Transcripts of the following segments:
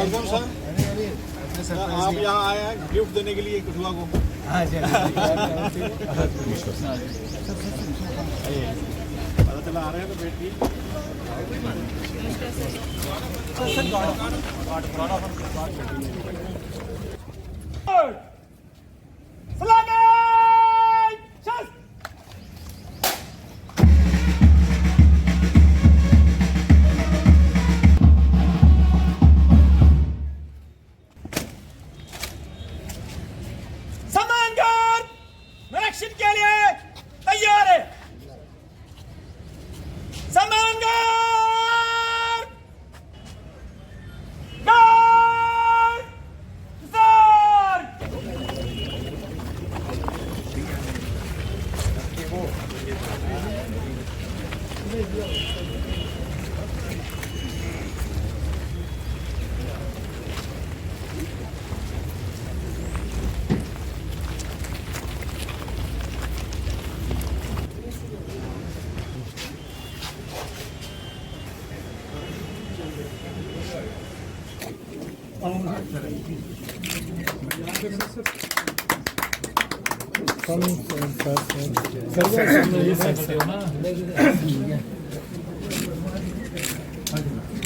Welcome sir. आप यहाँ आए हैं गिफ्ट देने के लिए कठुआ को। हाँ जी पता चला आ रहे हैं तो बैठिए। एक्शन के लिए तैयार है।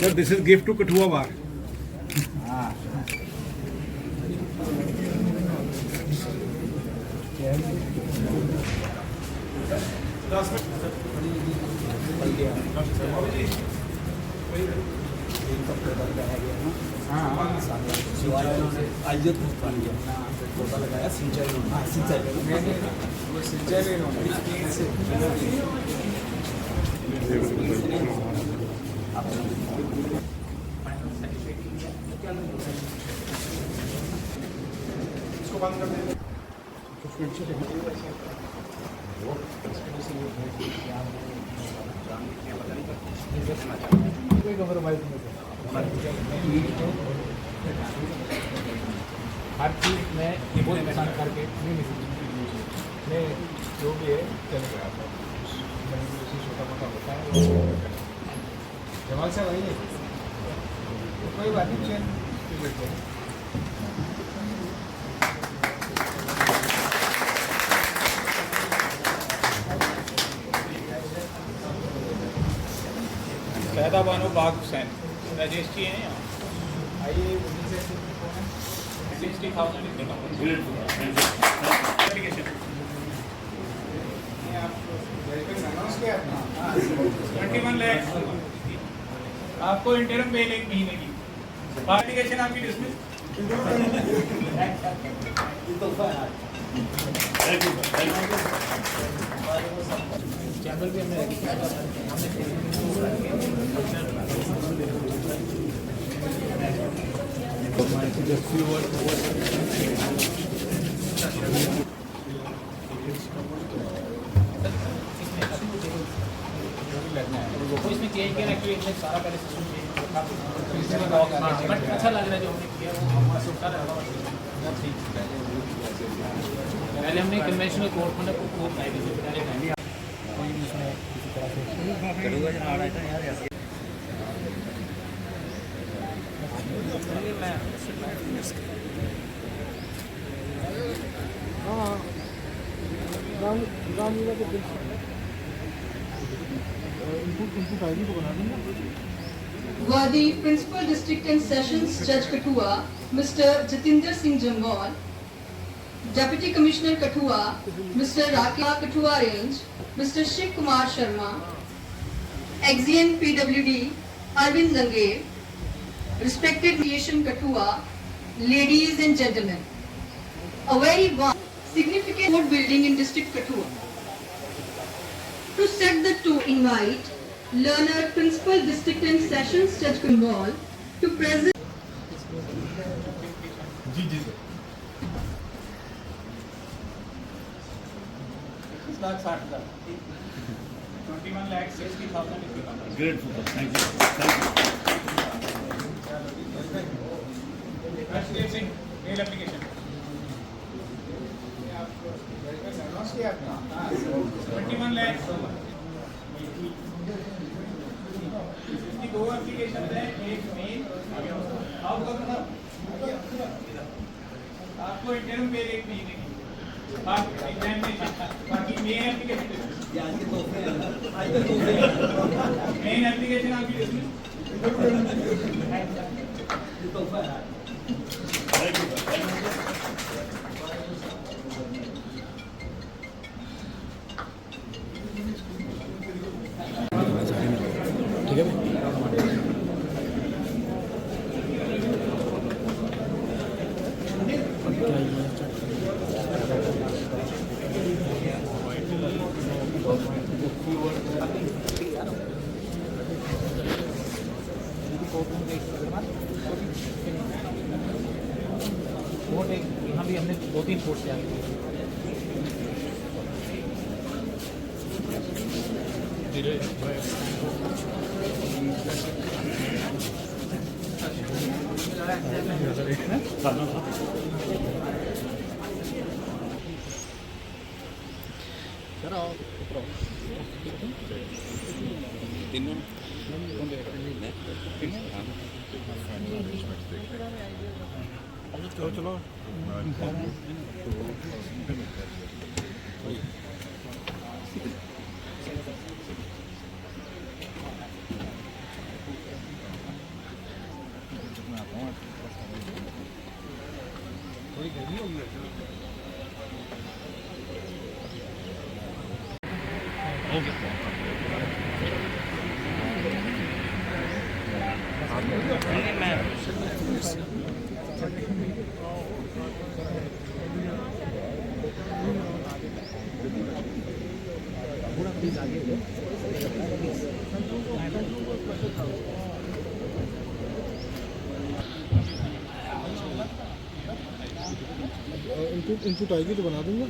Sir, this is gift to Kathua Bar. हर चीज़ में वो नुकसान करके नहीं जो भी है चलेगा। छोटा मोटा होता है जमाल से वही है, कोई बात नहीं। चेन पैदा बानो बाग हुसैन राजेश जी हैं यहाँ। आइए 60,000 21 लाख आपको इंटरम पे 1 महीने की एप्लीकेशन आपकी डिसमिस। चैनल भी इसमें चेंज किया एक्चुअली सारा पहले सिस्टम बट अच्छा लग रहा है जो हमने किया वो हमारा सुखा रहेगा। पहले हमने कन्वेंशनल कोर्ट में कोर्ट आई थी पहले कोई इसमें किसी तरह से करूँगा जब आ रहा था यार रामलीला के बिल इनपुट आईडी को बना देंगे। Worthy Principal District and Sessions Judge Kathua, Mr. Jatinder Singh Jamwal, Deputy Commissioner Kathua, Mr. Rakesh Kathua Range, Mr. Shiv Kumar Sharma, Executive PWD Arvind Zange, respected Nation Kathua, ladies and gentlemen, a very warm, significant court building in District Kathua. To set the tone, invite learned Principal District and Sessions Judge Kumwal to present. जी जी sir. 21 lakh 60,000 great full, thank you. Rajdev Singh mail application 21 lakh 2 application है, एक mail. आप minimum पे एक महीने की बाकी एग्जामिनेशन बाकी मेन एप्लीकेशन मेन एप्लीकेशन आपकी इसमें ठीक है भाई वोट एक यहाँ भी हमने 2-3 कोर्ट से आए चलो चलो थोड़ी गर्मी होगी इनपुट आएगी तो बना दूंगा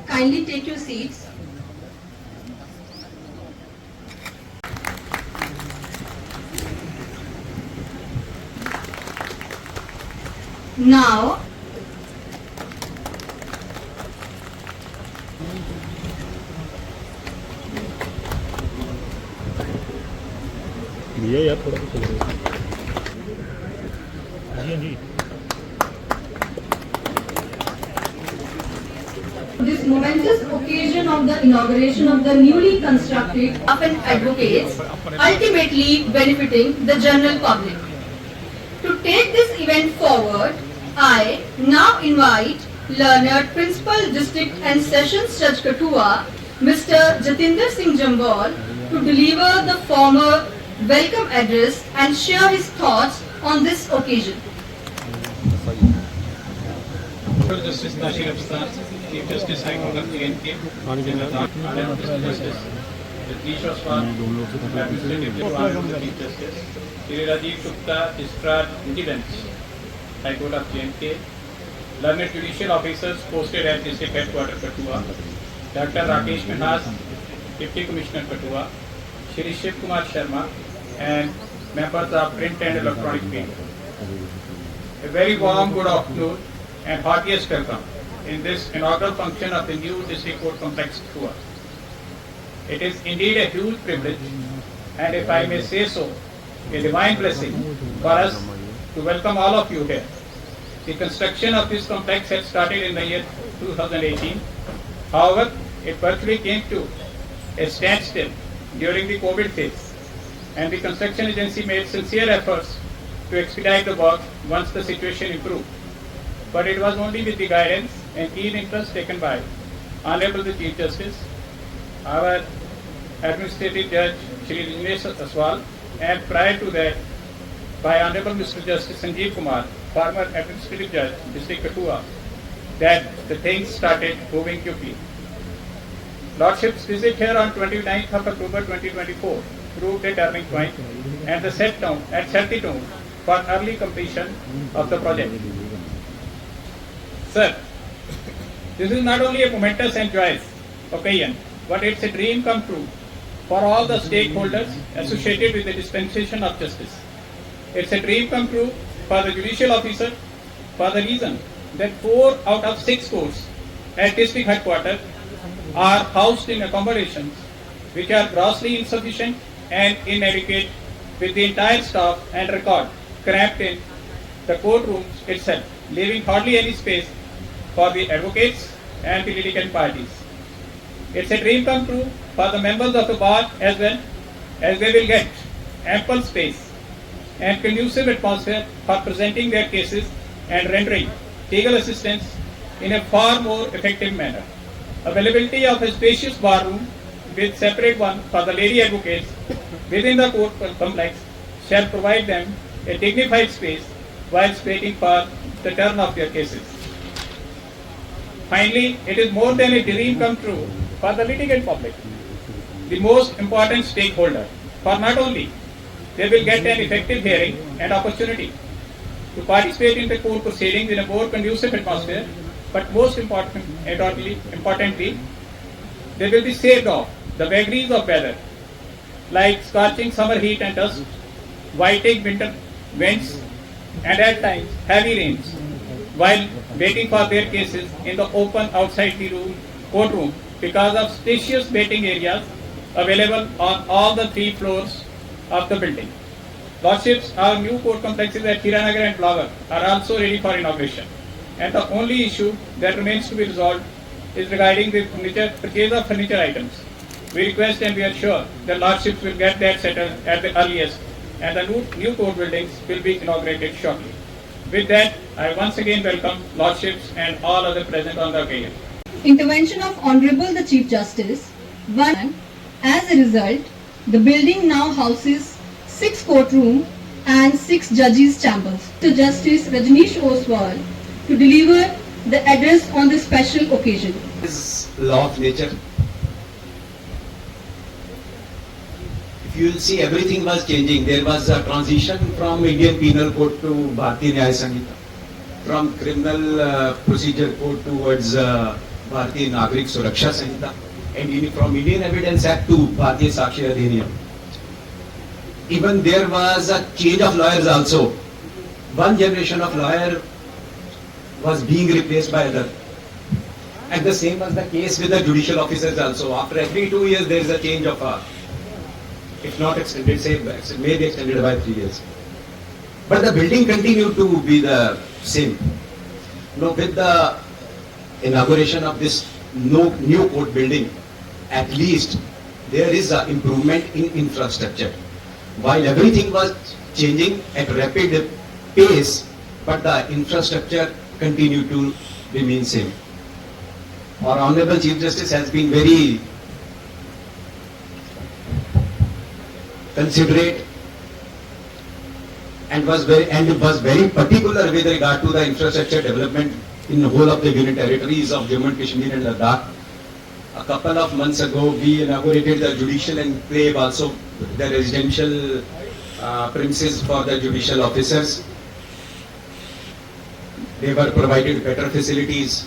Kindly take your seats. Now, ये यार थोड़ा सा जी जी this momentous occasion of the inauguration of the newly constructed Appin Advocates, ultimately benefiting the general public. To take this event forward, I now invite learned Principal District and Sessions Judge Kathua, Mr. Jatinder Singh Jambal, to deliver the formal welcome address and share his thoughts on this occasion. Justice Nashir Afsar, Chief Justice High Court of JNK, Honorable Justice Jagdish Oswal, Administrative Judge, Chief Justice Shri Rajiv Gupta, Discharge Vigilance, High Court of JNK, learned judicial officers posted at District Headquarters Kathua, Dr. Rakesh Minhas, Deputy Commissioner Kathua, Shri Shiv Kumar Sharma, and members of print and electronic media. A very warm good afternoon and heartiest welcome in this inaugural function of the new District Court Complex Kathua. It is indeed a huge privilege, and if I may say so, a divine blessing for us to welcome all of you here. The construction of this complex had started in the year 2018. However, it virtually came to a standstill during the COVID phase, and the construction agency made sincere efforts to expedite the work once the situation improved. But it was only with the guidance and keen interest taken by Honorable the Chief Justice, our Administrative Judge Shri Dinesh Aswal, and prior to that by Honorable Mr. Justice Sanjeev Kumar, former Administrative Judge, District Kathua, that the things started moving quickly. Lordship's visit here on 29th of October 2024 proved a turning point and the set the tone for early completion of the project. Sir, this is not only a momentous and joyous occasion, but it's a dream come true for all the stakeholders associated with the dispensation of justice. It's a dream come true for the judicial officer for the reason that 4 out of 6 courts at district headquarters are housed in accommodations which are grossly insufficient and inadequate, with the entire staff and record cramped in the courtrooms itself, leaving hardly any space for the advocates and the litigant parties. It's a dream come true for the members of the bar as well, as they will get ample space and conducive atmosphere for presenting their cases and rendering legal assistance in a far more effective manner. Availability of a spacious bar room with separate one for the lady advocates within the court complex shall provide them a dignified space whilst waiting for the turn of their cases. Finally, it is more than a dream come true for the litigant public, the most important stakeholder, for not only they will get an effective hearing and opportunity to participate in the court proceedings in a more conducive atmosphere, but most importantly, they will be saved off the vagaries of weather, like scorching summer heat and dust, whiting winter winds, and at times heavy rains, while waiting for their cases in the open outside the courtroom because of spacious waiting areas available on all the 3 floors of the building. Lordships, our new court complexes at Hiranagar and Flower are also ready for inauguration, and the only issue that remains to be resolved is regarding the purchase of furniture items. We request and we are sure that Lordships will get that settled at the earliest, and the new court buildings will be inaugurated shortly. With that, I once again welcome Lordships and all other present on the occasion. Intervention of Honorable the Chief Justice. As a result, the building now houses 6 courtrooms and 6 judges' chambers. To Justice Rajneesh Oswal to deliver the address on this special occasion. Is law of nature. If you will see, everything was changing. There was a transition from Indian Penal Code to Bharatiya Nyaya Sanhita, from Criminal Procedure Code towards Bharatiya Nagrik Suraksha Sanhita, and from Indian Evidence Act to Bharatiya Sakshi Adhiniyam. Even there was a change of lawyers also. One generation of lawyer was being replaced by other. And the same was the case with the judicial officers also. After every 2 years, there is a change of if not extended, say, it may be extended by 3 years. But the building continued to be the same. Now, with the inauguration of this new court building, at least there is an improvement in infrastructure. While everything was changing at rapid pace, but the infrastructure continued to remain same. Our Honorable Chief Justice has been very considerate and was very particular with regard to the infrastructure development in the whole of the union territories of Jammu and Kashmir and Ladakh. A couple of months ago, we inaugurated the judicial enclave, also the residential premises for the judicial officers. They were provided better facilities.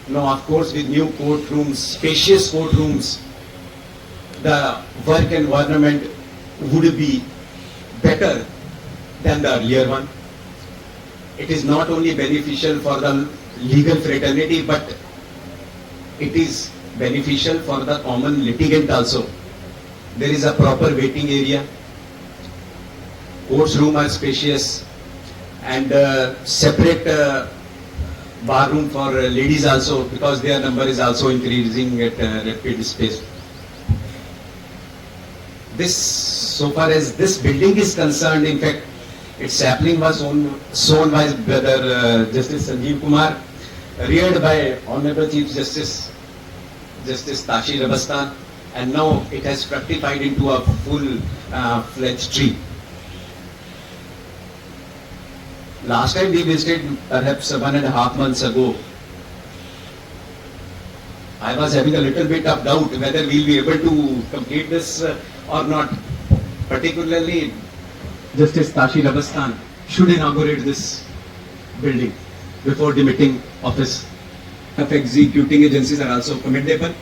Now, of course, with new courtrooms, spacious courtrooms, the work environment would be better than the earlier one. It is not only beneficial for the legal fraternity, but it is beneficial for the common litigant also. There is a proper waiting area. Courts room are spacious, and separate bar room for ladies also, because their number is also increasing at rapid pace. This, so far as this building is concerned, in fact, its sapling was sown by Brother Justice Sanjeev Kumar, reared by Honorable Chief Justice Tashi Rabastan, and now it has fructified into a full-fledged tree. Last time we visited, perhaps 1.5 months ago, I was having a little bit of doubt whether we'll be able to complete this or not. Particularly, Justice Tashi Rabastan should inaugurate this building before demitting office. Of executing agencies are also commendable.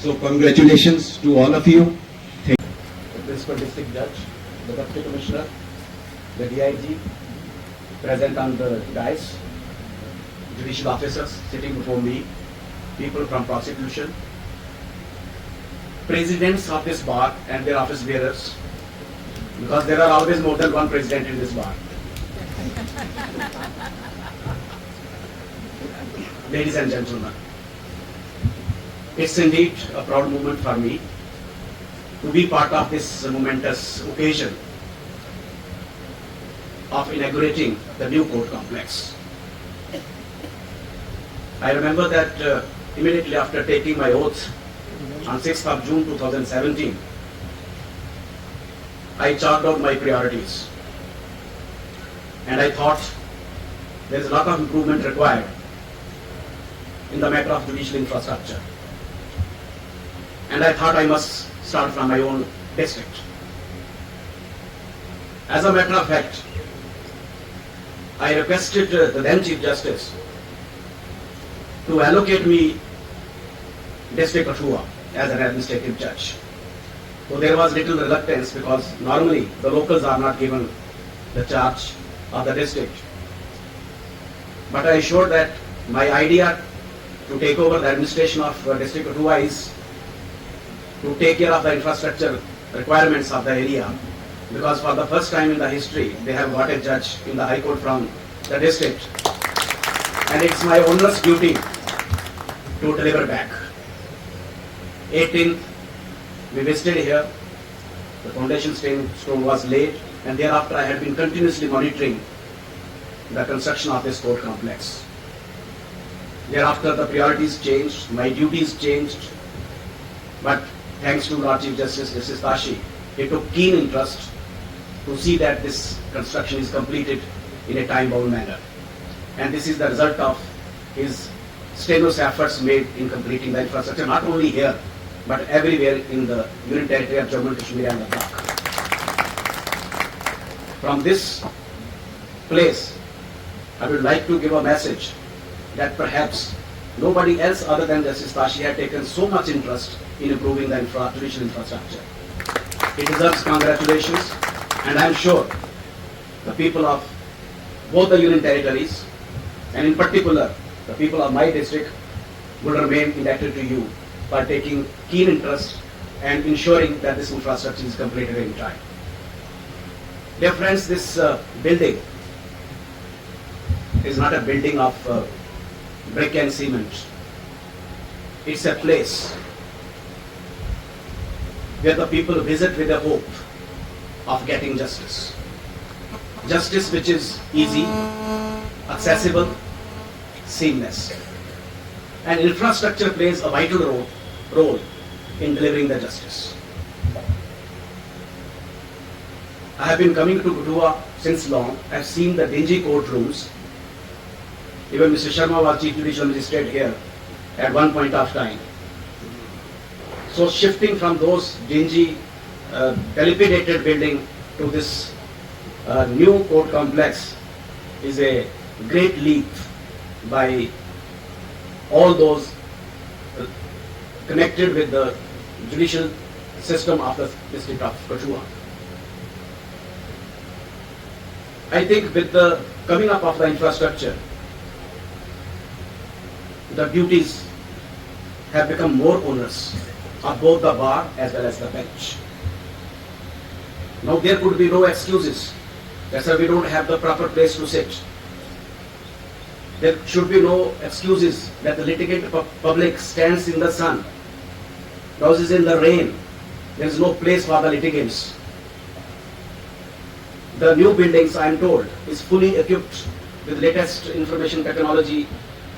So congratulations to all of you. Thank the Principal District Judge, the Deputy Commissioner, the DIG, present on the dais, judicial officers sitting before me, people from prosecution, presidents of this bar and their office bearers, because there are always more than one president in this bar. Ladies and gentlemen, it's indeed a proud moment for me to be part of this momentous occasion of inaugurating the new court complex. I remember that immediately after taking my oath on 6th of June 2017, I charted out my priorities. And I thought there is a lot of improvement required in the matter of judicial infrastructure. And I thought I must start from my own district. As a matter of fact, I requested the then Chief Justice to allocate me District Kathua as an administrative judge. So there was little reluctance because normally the locals are not given the charge of the district. But I assured that my idea to take over the administration of District Kathua is to take care of the infrastructure requirements of the area, because for the first time in the history they have got a judge in the High Court from the district, and it's my onerous duty to deliver back. 18th, we visited here, the foundation stone was laid, and thereafter I had been continuously monitoring the construction of this court complex. Thereafter the priorities changed, my duties changed, but thanks to Lord Chief Justice Justice Tashi, he took keen interest to see that this construction is completed in a time-bound manner. And this is the result of his strenuous efforts made in completing the infrastructure, not only here, but everywhere in the Union Territory of Jammu and Kashmir and Ladakh. From this place, I would like to give a message that perhaps nobody else other than Justice Tashi had taken so much interest in improving the judicial infrastructure. It deserves congratulations, and I am sure the people of both the Union Territories, and in particular the people of my district, will remain indebted to you by taking keen interest and ensuring that this infrastructure is completed in time. Dear friends, this building is not a building of brick and cement. It's a place where the people visit with the hope of getting justice. Justice which is easy, accessible, seamless. And infrastructure plays a vital role in delivering the justice. I have been coming to Kathua since long. I have seen the dingy courtrooms. Even Mr. Sharma was Chief Judicial Magistrate here at one point of time. So shifting from those dingy, dilapidated building to this new court complex is a great leap by all those connected with the judicial system of the district of Kathua. I think with the coming up of the infrastructure, the duties have become more onerous of both the bar as well as the bench. Now there could be no excuses. That's why we don't have the proper place to sit. There should be no excuses that the litigant public stands in the sun, houses in the rain. There is no place for the litigants. The new buildings, I am told, is fully equipped with latest information technology,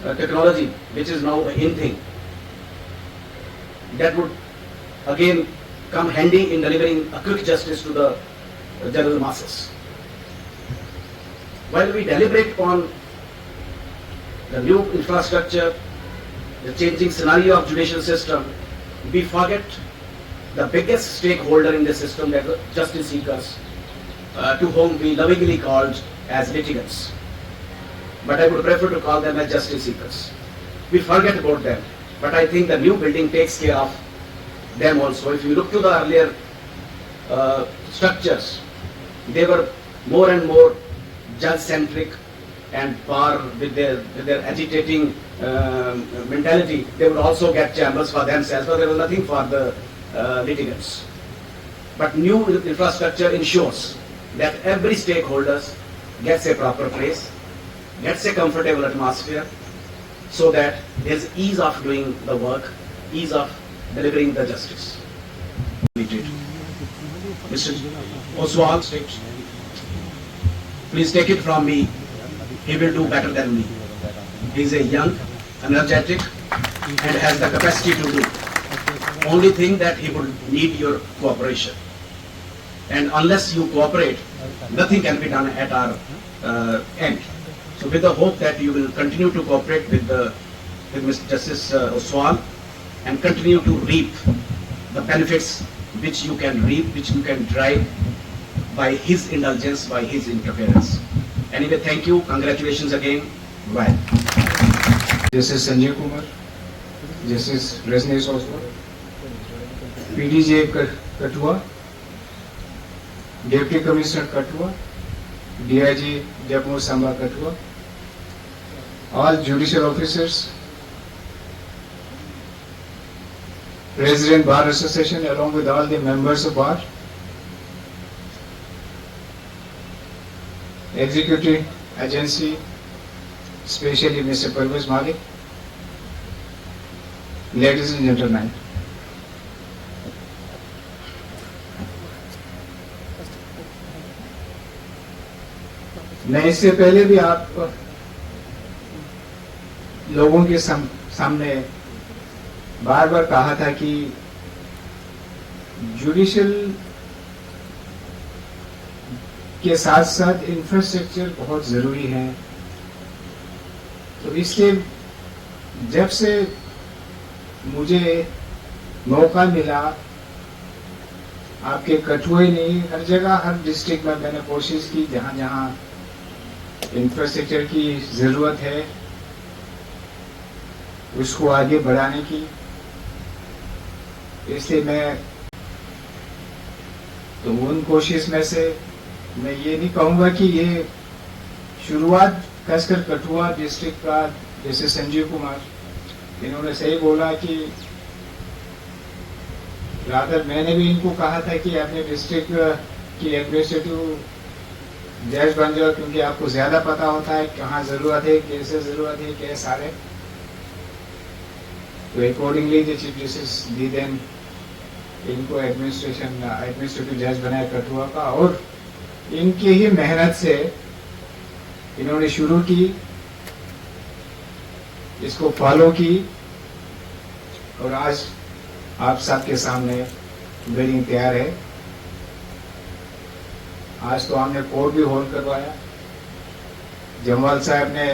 which is now in thing. That would again come handy in delivering a quick justice to the general masses. While we deliberate on the new infrastructure, the changing scenario of judicial system, we forget the biggest stakeholder in the system, that is justice seekers, to whom we lovingly called as litigants. But I would prefer to call them as justice seekers. We forget about them. But I think the new building takes care of them also. If you look to the earlier structures, they were more and more judge-centric and power with their agitating mentality. They would also get chambers for themselves, but there was nothing for the litigants. But new infrastructure ensures that every stakeholder gets a proper place, gets a comfortable atmosphere, so that there's ease of doing the work, ease of delivering the justice. Mr. Oswald, please take it from me, he will do better than me. He is a young, energetic, and has the capacity to do. Only thing that he would need your cooperation. And unless you cooperate, nothing can be done at our end. So with the hope that you will continue to cooperate with Mr. Justice Oswal and continue to reap the benefits which you can reap, which you can drive by his indulgence, by his interference. Anyway, thank you. Congratulations again. Bye. Justice Sanjay Kumar, Justice Rajneesh Oswal, PDJ Kathua, Deputy Commissioner Kathua, DIG Jammu Samba Kathua, all judicial officers, President Bar Association along with all the members of Bar, Executive Agency, especially Mr. Parvez Malik, ladies and gentlemen. मैं इससे पहले भी आप लोगों के सामने बार बार कहा था कि जुडिशियल के साथ साथ इंफ्रास्ट्रक्चर बहुत जरूरी है। तो इसलिए जब से मुझे मौका मिला, आपके कठुए नहीं, हर जगह, हर डिस्ट्रिक्ट में मैंने कोशिश की जहां जहां इंफ्रास्ट्रक्चर की जरूरत है उसको आगे बढ़ाने की। इसलिए मैं तो उन कोशिश में से मैं ये नहीं कहूंगा कि ये शुरुआत खासकर कठुआ डिस्ट्रिक्ट का, जैसे संजीव कुमार इन्होंने सही बोला कि रादर मैंने भी इनको कहा था कि अपने डिस्ट्रिक्ट की एडमिनिस्ट्रेटिव जज बन जाओ, क्योंकि आपको ज्यादा पता होता है कहाँ जरूरत है, कैसे जरूरत है, क्या सारे। तो accordingly the chief justice the then इनको एडमिनिस्ट्रेटिव जज बनाया कठुआ का, और इनकी ही मेहनत से इन्होंने शुरू की, इसको फॉलो की, और आज आप सबके सामने बिल्डिंग तैयार है। आज तो हमने कोर्ट भी होल्ड करवाया, जमवाल साहब ने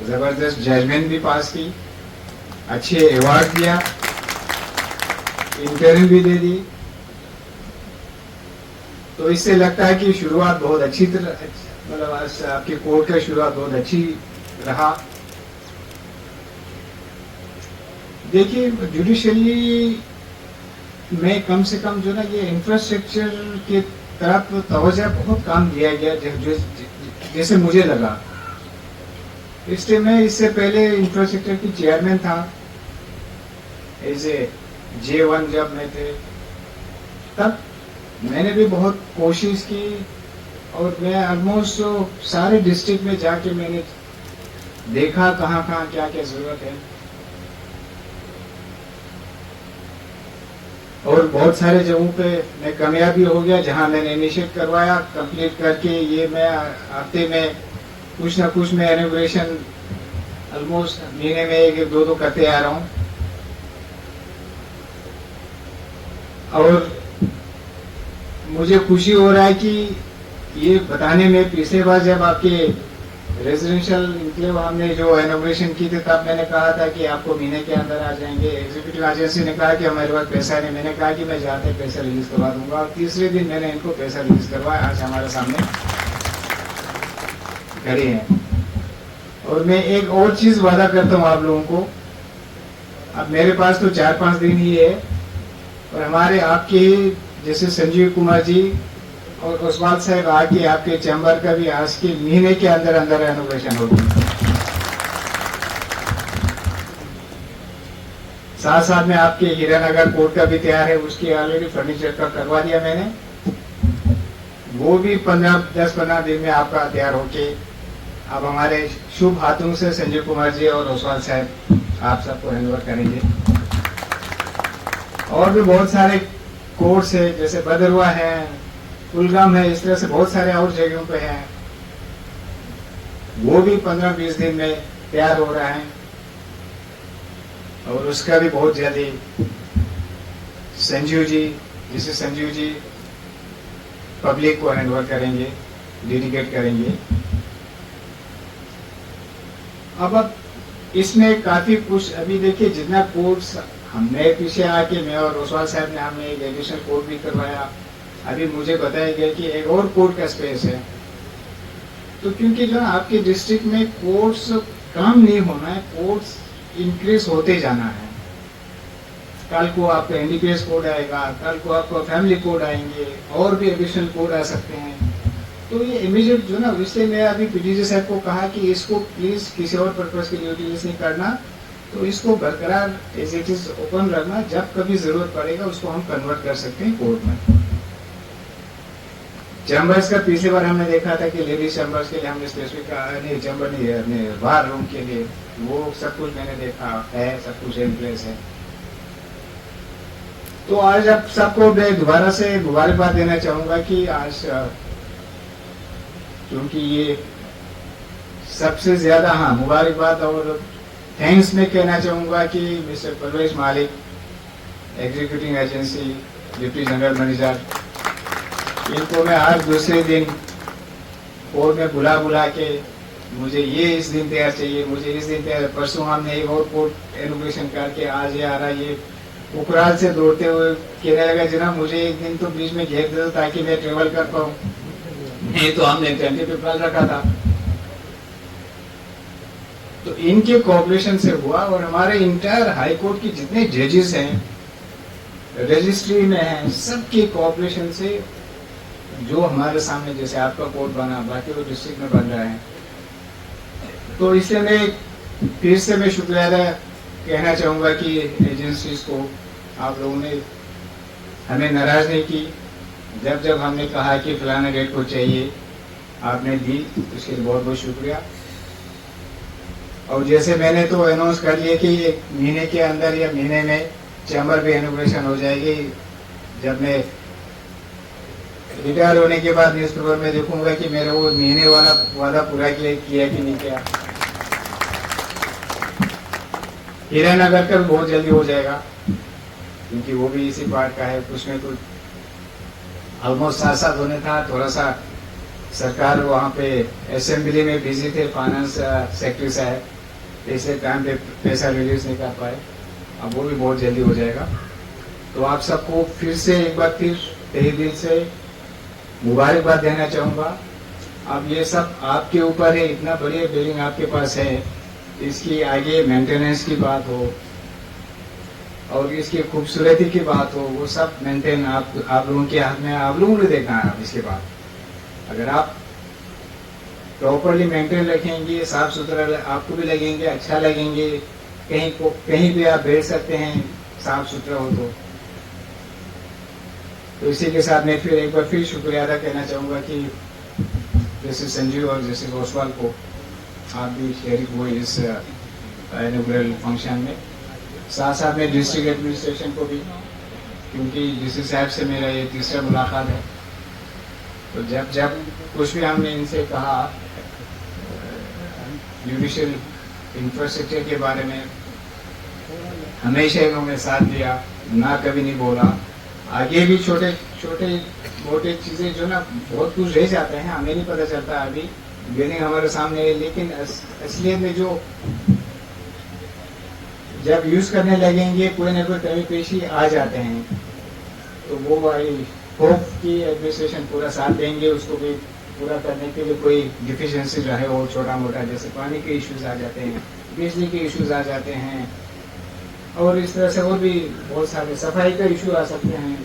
जबरदस्त जजमेंट भी पास की, अच्छे अवार्ड दिया, इंटरव्यू भी दे दी। तो इससे लगता है कि शुरुआत बहुत अच्छी तरह, मतलब आज आपके कोर्ट का शुरुआत बहुत अच्छी रहा। देखिए जुडिशली में कम से कम जो ना ये इंफ्रास्ट्रक्चर के तरफ तवज्जो बहुत काम दिया गया, जैसे मुझे लगा। इसलिए मैं इससे पहले इंफ्रास्ट्रक्चर की चेयरमैन था, ऐसे J1 जब मैं थे, तब मैंने भी बहुत कोशिश की, और मैं ऑलमोस्ट सारे डिस्ट्रिक्ट में जाके मैंने देखा कहाँ कहाँ क्या क्या जरूरत है, और बहुत सारे जगहों पे मैं कामयाबी हो गया जहां मैंने इनिशिएट करवाया, कंप्लीट करके ये मैं हफ्ते में कुछ ना कुछ मैं इनॉग्रेशन ऑलमोस्ट महीने में एक दो करते आ रहा हूं। और मुझे खुशी हो रहा है कि ये बताने में, पिछले बार जब आपके रेजिडेंशियल इंक्लेव हमने जो इनॉग्रेशन की थी, तब मैंने कहा था कि आपको महीने के अंदर आ जाएंगे। एग्जीक्यूटिव एजेंसी ने कहा कि हमारे पास पैसा नहीं, मैंने कहा कि मैं जाते पैसा रिलीज करवा दूंगा, और तीसरे दिन मैंने इनको पैसा रिलीज करवाया। आज हमारे सामने खड़े हैं। और मैं एक और चीज वादा करता हूँ आप लोगों को, अब मेरे पास तो 4-5 दिन ही है, और हमारे आपके जैसे संजीव कुमार जी और ओसवाल साहब आके आपके चैम्बर का भी आज के महीने के अंदर अंदर रेनोवेशन होगी। साथ साथ में आपके हीरानगर कोर्ट का भी तैयार है, उसकी ऑलरेडी फर्नीचर का करवा दिया मैंने, वो भी 10-15 दिन में आपका तैयार होके अब हमारे शुभ हाथों से संजीव कुमार जी और ओसवाल साहब आप सबको हैंडओवर करेंगे। और भी बहुत सारे कोर्स है, जैसे बदरुआ है, कुलगाम है, इस तरह से बहुत सारे और जगहों पे हैं, वो भी 15-20 दिन में तैयार हो रहा है और उसका भी बहुत जल्दी संजीव जी पब्लिक को हैंडओवर करेंगे, डेडिकेट करेंगे। अब इसमें काफी कुछ अभी देखिए, जितना कोर्स हमने पीछे आके मैं और ओसवाल साहब ने हमने एक एडिशनल कोर्ट भी करवाया, अभी मुझे बताया गया कि एक और कोर्ट का स्पेस है। तो क्योंकि जो आपके डिस्ट्रिक्ट में कोर्ट्स कम नहीं होना है, कोर्ट्स इंक्रीज होते जाना है। कल को आपका एनडीपीएस कोड आएगा, कल को आपका फैमिली कोड आएंगे, और भी एडिशनल कोड आ सकते हैं। तो ये इमीडिएट जो ना, इसलिए मैं अभी पीडीजी साहब को कहा कि इसको प्लीज किसी और पर्पज के लिए यूटिलाइज नहीं करना, तो इसको बरकरार एज इट इज ओपन रखना, जब कभी जरूरत पड़ेगा उसको हम कन्वर्ट कर सकते हैं कोर्ट में। चैम्बर्स का पिछली बार हमने देखा था कि लेडीज चैम्बर्स के लिए हमने स्पेसिफिक चैम्बर नहीं है, अपने बार रूम के लिए, वो सब कुछ मैंने देखा है, सब कुछ इन प्लेस है। तो आज अब सबको मैं दोबारा से मुबारकबाद देना चाहूंगा कि आज क्योंकि ये सबसे ज्यादा मुबारकबाद और थैंक्स मैं कहना चाहूंगा कि मिस्टर परवेज मालिक, executive agency deputy general manager, इनको मैं आज दूसरे दिन कोर्ट में बुला के मुझे ये इस दिन तैयार चाहिए, मुझे इस दिन तैयार, परसों हमने एक और कोर्ट इनोग्रेशन करके आज ये आ रहा, ये कुकराल से दौड़ते हुए कहने लगा जनाब मुझे एक दिन तो बीच में घेर दे दो ताकि मैं ट्रेवल कर पाऊं, नहीं तो हमने टेंटेटिव प्लान रखा था। तो इनके कोऑपरेशन से हुआ और हमारे इंटायर हाई कोर्ट की जितने जजेस हैं, रजिस्ट्री में हैं, सबके कोऑपरेशन से जो हमारे सामने जैसे आपका कोर्ट बना, बाकी वो डिस्ट्रिक्ट में बन रहा है। तो इसलिए मैं फिर से मैं शुक्रिया कहना चाहूंगा कि एजेंसीज को आप लोगों ने हमें नाराज नहीं की, जब जब हमने कहा कि फलाना डेट को चाहिए आपने दी, उसके लिए बहुत बहुत शुक्रिया। और जैसे मैंने तो अनाउंस कर लिया कि एक महीने के अंदर या महीने में चैम्बर भी इनॉग्रेशन हो जाएगी। जब मैं रिटायर होने के बाद न्यूज़पेपर में देखूंगा कि मेरा वो महीने वाला वादा पूरा किया कि नहीं किया। हीरानगर का भी बहुत जल्दी हो जाएगा क्योंकि वो भी इसी पार्ट का है, उसमें कुछ ऑलमोस्ट साथ होने था, थोड़ा सा सरकार वहाँ पे असेंबली में बिजी थे, फाइनेंस सेक्रेटरी साहब, इसलिए टाइम पे पैसा रिलीज नहीं कर पाए, अब वो भी बहुत जल्दी हो जाएगा। तो आप सबको फिर से एक बार फिर तहे दिल से मुबारकबाद देना चाहूँगा। अब ये सब आपके ऊपर है, इतना बढ़िया बिल्डिंग आपके पास है, इसकी आगे मेंटेनेंस की बात हो और इसकी खूबसूरती की बात हो, वो सब मेंटेन आप लोगों के हाथ में, आप लोगों ने देखना है। इसके बाद अगर आप प्रॉपरली मेंटेन रखेंगे, साफ सुथरा आपको भी लगेंगे, अच्छा लगेंगे, कहीं भी आप बैठ सकते हैं साफ सुथरा हो तो इसी के साथ मैं फिर एक बार फिर शुक्रिया अदा करना चाहूँगा कि जैसे संजीव और जैसे ओसवाल को आप भी शरीक हुए इस इनॉग्रेशन फंक्शन में, साथ साथ में डिस्ट्रिक्ट एडमिनिस्ट्रेशन को भी, क्योंकि डीसी साहब से मेरा ये तीसरा मुलाकात है। तो जब जब कुछ भी हमने इनसे कहा जुडिशियल इंफ्रास्ट्रक्चर के बारे में, हमेशा इन्होंने साथ दिया, ना कभी नहीं बोला। आगे भी छोटे छोटे मोटे चीजें जो ना बहुत कुछ रह जाते हैं, हमें नहीं पता चलता, अभी बिल्डिंग हमारे सामने है, लेकिन असलियत में जो जब यूज करने लगेंगे कोई ना कोई कमी पेशी आ जाते हैं, तो वो भाई होप की एडमिनिस्ट्रेशन पूरा साथ देंगे, उसको भी पूरा करने के लिए कोई डिफिशियंसी रहे हो छोटा मोटा, जैसे पानी के इश्यूज आ जाते हैं, बिजली के इश्यूज आ जाते हैं, और इस तरह से और भी बहुत सारे सफाई का इशू आ सकते हैं।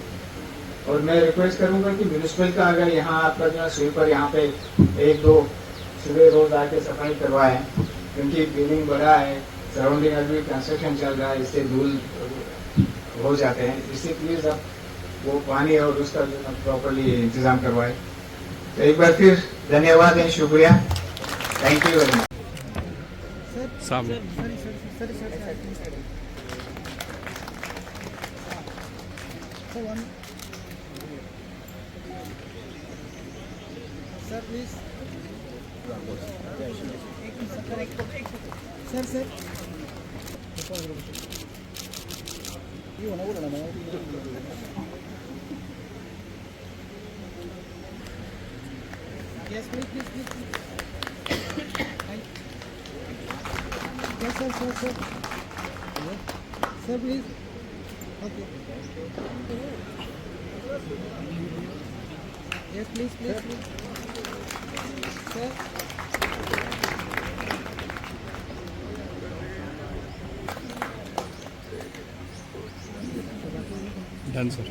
और मैं रिक्वेस्ट करूंगा कि म्यूनिसिपल का अगर यहाँ आपका जो है स्वीपर यहाँ पे 1-2 सुबह रोज आके सफाई करवाएं, क्योंकि बिल्डिंग बड़ा है, सराउंडिंग अभी कंस्ट्रक्शन चल रहा है, इससे धूल हो जाते हैं। इससे प्लीज आप वो पानी और उसका जो प्रॉपरली इंतजाम करवाएं। तो एक बार फिर धन्यवाद एंड शुक्रिया, thank you very much. Yes, please. Yes, sir. Sir, please. Okay. Yes, please. Sir. Done, sir.